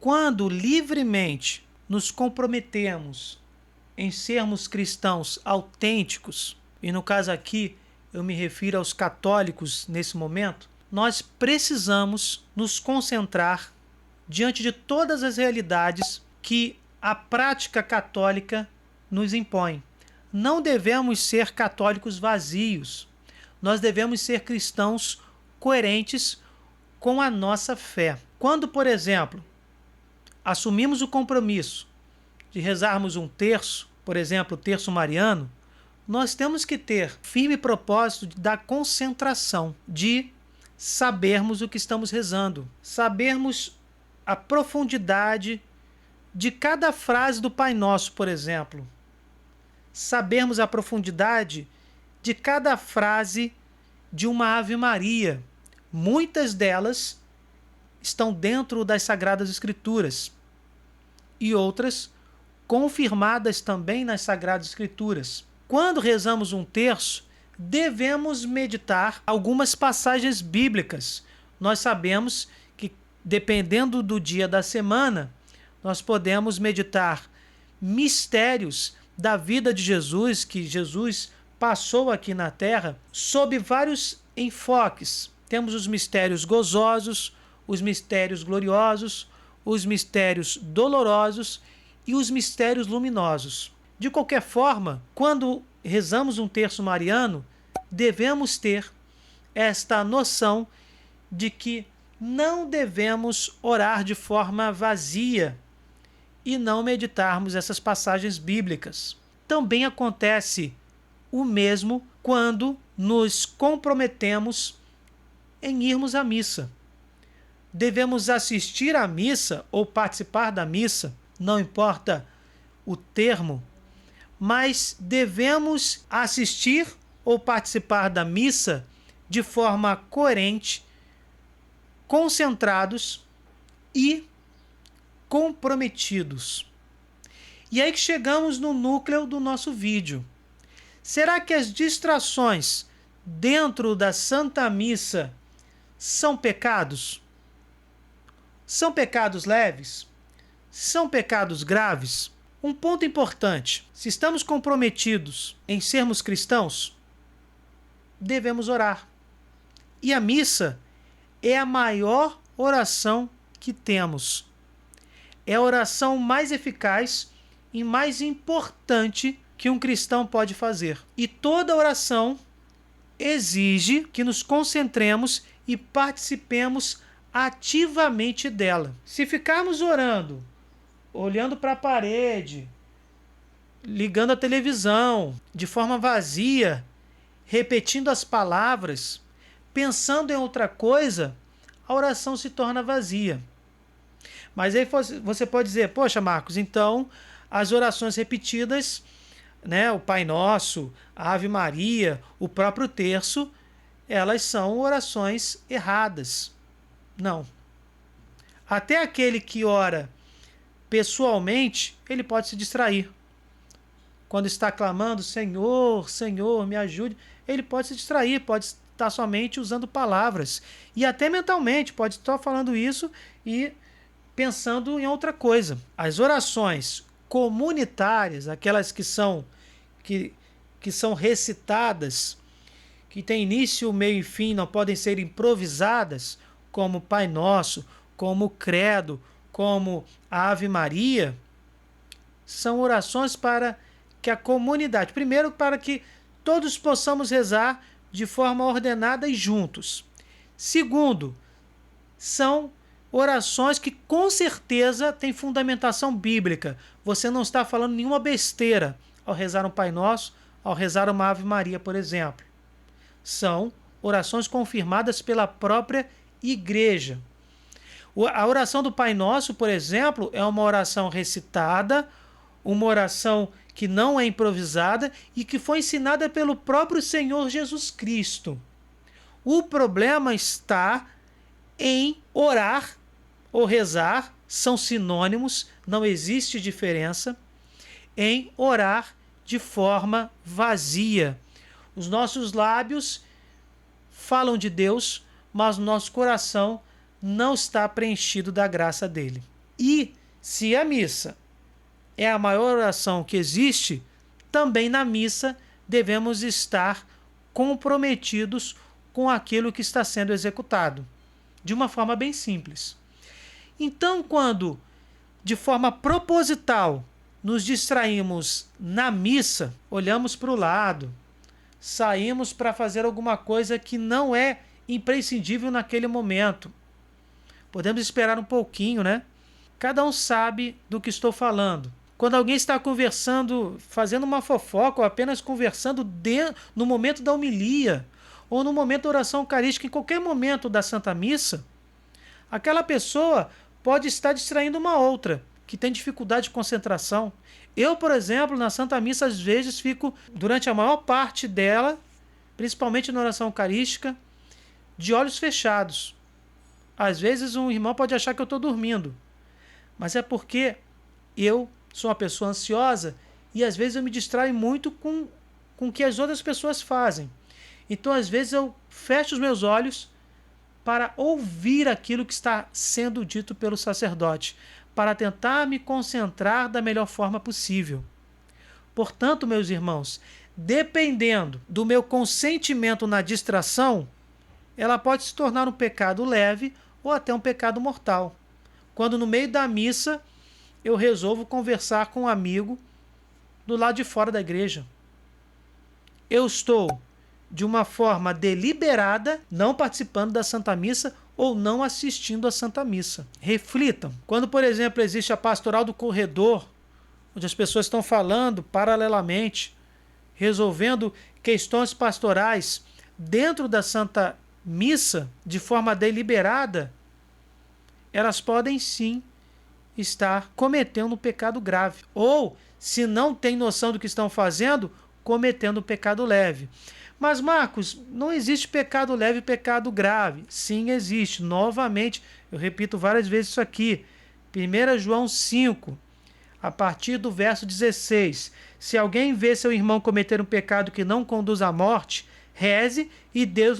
quando livremente nos comprometemos em sermos cristãos autênticos, e no caso aqui eu me refiro aos católicos nesse momento, nós precisamos nos concentrar diante de todas as realidades que a prática católica nos impõe. Não devemos ser católicos vazios. Nós devemos ser cristãos coerentes com a nossa fé. Quando, por exemplo, assumimos o compromisso de rezarmos um terço, por exemplo, o terço mariano, nós temos que ter firme propósito da concentração, de sabermos o que estamos rezando, sabermos a profundidade de cada frase do Pai Nosso, por exemplo, sabermos a profundidade de cada frase de uma Ave Maria. Muitas delas estão dentro das Sagradas Escrituras e outras confirmadas também nas Sagradas Escrituras. Quando rezamos um terço, devemos meditar algumas passagens bíblicas. Nós sabemos que, dependendo do dia da semana, nós podemos meditar mistérios da vida de Jesus, que Jesus passou aqui na Terra, sob vários enfoques. Temos os mistérios gozosos, os mistérios gloriosos, os mistérios dolorosos e os mistérios luminosos. De qualquer forma, quando rezamos um terço mariano, devemos ter esta noção de que não devemos orar de forma vazia e não meditarmos essas passagens bíblicas. Também acontece o mesmo quando nos comprometemos em irmos à missa. Devemos assistir à missa ou participar da missa, não importa o termo, mas devemos assistir ou participar da missa de forma coerente, concentrados e comprometidos. E aí que chegamos no núcleo do nosso vídeo. Será que as distrações dentro da Santa Missa são pecados? São pecados leves? São pecados graves? Um ponto importante: se estamos comprometidos em sermos cristãos, devemos orar. E a missa é a maior oração que temos. É a oração mais eficaz e mais importante que um cristão pode fazer. E toda oração exige que nos concentremos e participemos ativamente dela. Se ficarmos orando, olhando para a parede, ligando a televisão, de forma vazia, repetindo as palavras, pensando em outra coisa, a oração se torna vazia. Mas aí você pode dizer: poxa, Marcos, então as orações repetidas, o Pai Nosso, a Ave Maria, o próprio terço, elas são orações erradas. Não. Até aquele que ora pessoalmente, ele pode se distrair. Quando está clamando: Senhor, Senhor, me ajude, ele pode se distrair, pode estar somente usando palavras. E até mentalmente, pode estar falando isso e pensando em outra coisa. As orações comunitárias, aquelas que são recitadas, que têm início, meio e fim, não podem ser improvisadas, como Pai Nosso, como o Credo, como a Ave Maria, são orações para que a comunidade, primeiro, para que todos possamos rezar de forma ordenada e juntos. Segundo, são orações que com certeza têm fundamentação bíblica. Você não está falando nenhuma besteira ao rezar um Pai Nosso, ao rezar uma Ave Maria, por exemplo. São orações confirmadas pela própria Igreja. A oração do Pai Nosso, por exemplo, é uma oração recitada, uma oração que não é improvisada e que foi ensinada pelo próprio Senhor Jesus Cristo. O problema está em orar ou rezar, são sinônimos, não existe diferença, em orar de forma vazia. Os nossos lábios falam de Deus, mas o nosso coração não está preenchido da graça dele. E se a missa é a maior oração que existe, também na missa devemos estar comprometidos com aquilo que está sendo executado, de uma forma bem simples. Então, quando de forma proposital nos distraímos na missa, olhamos para o lado, saímos para fazer alguma coisa que não é imprescindível naquele momento. Podemos esperar um pouquinho, né? Cada um sabe do que estou falando. Quando alguém está conversando, fazendo uma fofoca ou apenas conversando no momento da homilia ou no momento da oração eucarística, em qualquer momento da Santa Missa, aquela pessoa pode estar distraindo uma outra, que tem dificuldade de concentração. Eu, por exemplo, na Santa Missa, às vezes fico, durante a maior parte dela, principalmente na oração eucarística, de olhos fechados. Às vezes um irmão pode achar que eu estou dormindo, mas é porque eu sou uma pessoa ansiosa e às vezes eu me distraio muito com o que as outras pessoas fazem. Então, às vezes, eu fecho os meus olhos para ouvir aquilo que está sendo dito pelo sacerdote, para tentar me concentrar da melhor forma possível. Portanto, meus irmãos, dependendo do meu consentimento na distração, ela pode se tornar um pecado leve ou até um pecado mortal. Quando no meio da missa eu resolvo conversar com um amigo do lado de fora da igreja. Eu estou, de uma forma deliberada, não participando da Santa Missa ou não assistindo à Santa Missa. Reflitam. Quando, por exemplo, existe a pastoral do corredor, onde as pessoas estão falando paralelamente, resolvendo questões pastorais dentro da Santa Missa, de forma deliberada, elas podem sim estar cometendo um pecado grave. Ou, se não têm noção do que estão fazendo, cometendo um pecado leve. Mas, Marcos, não existe pecado leve e pecado grave. Sim, existe. Novamente, eu repito várias vezes isso aqui. 1 João 5, a partir do verso 16. Se alguém vê seu irmão cometer um pecado que não conduz à morte, reze e Deus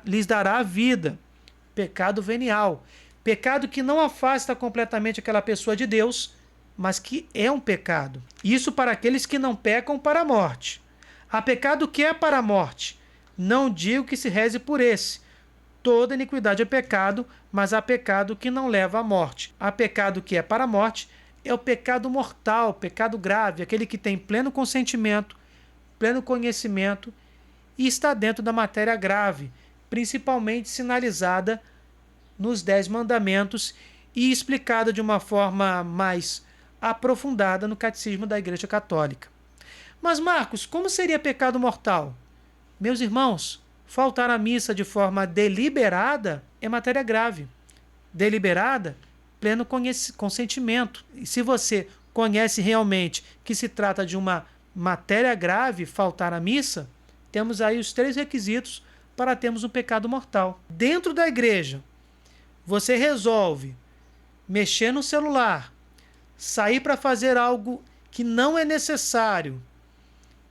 lhes dará a vida. Pecado venial. Pecado que não afasta completamente aquela pessoa de Deus, mas que é um pecado. Isso para aqueles que não pecam para a morte. Há pecado que é para a morte. Não digo que se reze por esse. Toda iniquidade é pecado, mas há pecado que não leva à morte. Há pecado que é para a morte, é o pecado mortal, pecado grave, aquele que tem pleno consentimento, pleno conhecimento e está dentro da matéria grave, principalmente sinalizada nos 10 mandamentos e explicada de uma forma mais aprofundada no Catecismo da Igreja Católica. Mas, Marcos, como seria pecado mortal? Meus irmãos, faltar à missa de forma deliberada é matéria grave. Deliberada, pleno consentimento. E se você conhece realmente que se trata de uma matéria grave, faltar à missa, temos aí os 3 requisitos para termos um pecado mortal. Dentro da igreja, você resolve mexer no celular, sair para fazer algo que não é necessário,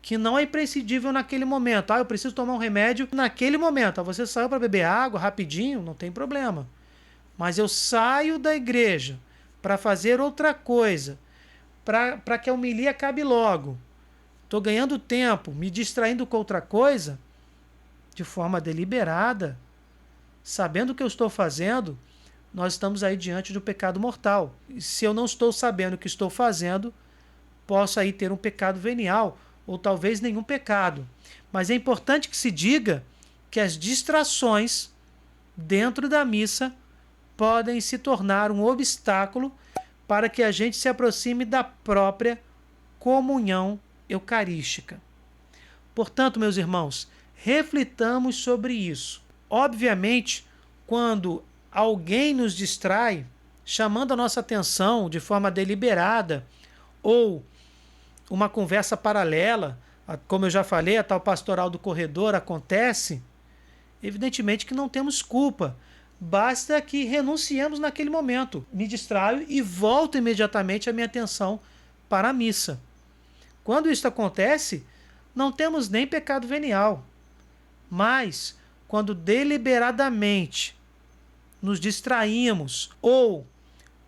que não é imprescindível naquele momento. Eu preciso tomar um remédio naquele momento. Você saiu para beber água rapidinho, não tem problema. Mas eu saio da igreja para fazer outra coisa, para que a homilia acabe logo. Estou ganhando tempo, me distraindo com outra coisa, de forma deliberada, sabendo o que eu estou fazendo, nós estamos aí diante do pecado mortal. E se eu não estou sabendo o que estou fazendo, posso aí ter um pecado venial, ou talvez nenhum pecado. Mas é importante que se diga que as distrações dentro da missa podem se tornar um obstáculo para que a gente se aproxime da própria comunhão eucarística. Portanto, meus irmãos, reflitamos sobre isso. Obviamente, quando alguém nos distrai, chamando a nossa atenção de forma deliberada, ou uma conversa paralela, como eu já falei, a tal pastoral do corredor acontece, evidentemente que não temos culpa. Basta que renunciemos naquele momento. Me distraio e volto imediatamente a minha atenção para a missa. Quando isso acontece, não temos nem pecado venial. Mas, quando deliberadamente nos distraímos ou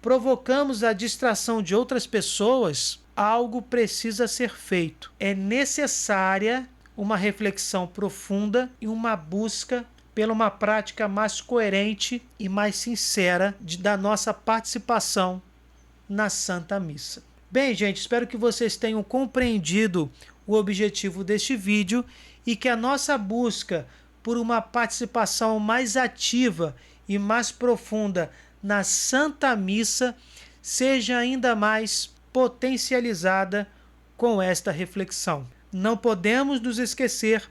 provocamos a distração de outras pessoas, algo precisa ser feito. É necessária uma reflexão profunda e uma busca pela uma prática mais coerente e mais sincera da nossa participação na Santa Missa. Bem, gente, espero que vocês tenham compreendido o objetivo deste vídeo e que a nossa busca por uma participação mais ativa e mais profunda na Santa Missa seja ainda mais potencializada com esta reflexão. Não podemos nos esquecer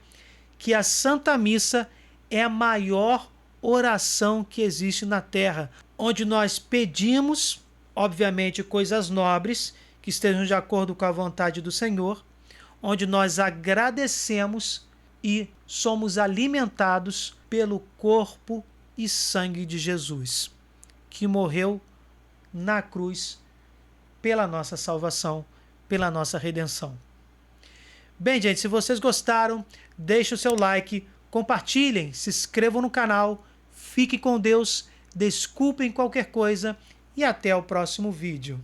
que a Santa Missa é a maior oração que existe na Terra, onde nós pedimos, obviamente, coisas nobres que estejam de acordo com a vontade do Senhor, onde nós agradecemos e somos alimentados pelo corpo e sangue de Jesus, que morreu na cruz pela nossa salvação, pela nossa redenção. Bem, gente, se vocês gostaram, deixem o seu like, compartilhem, se inscrevam no canal, fiquem com Deus, desculpem qualquer coisa e até o próximo vídeo.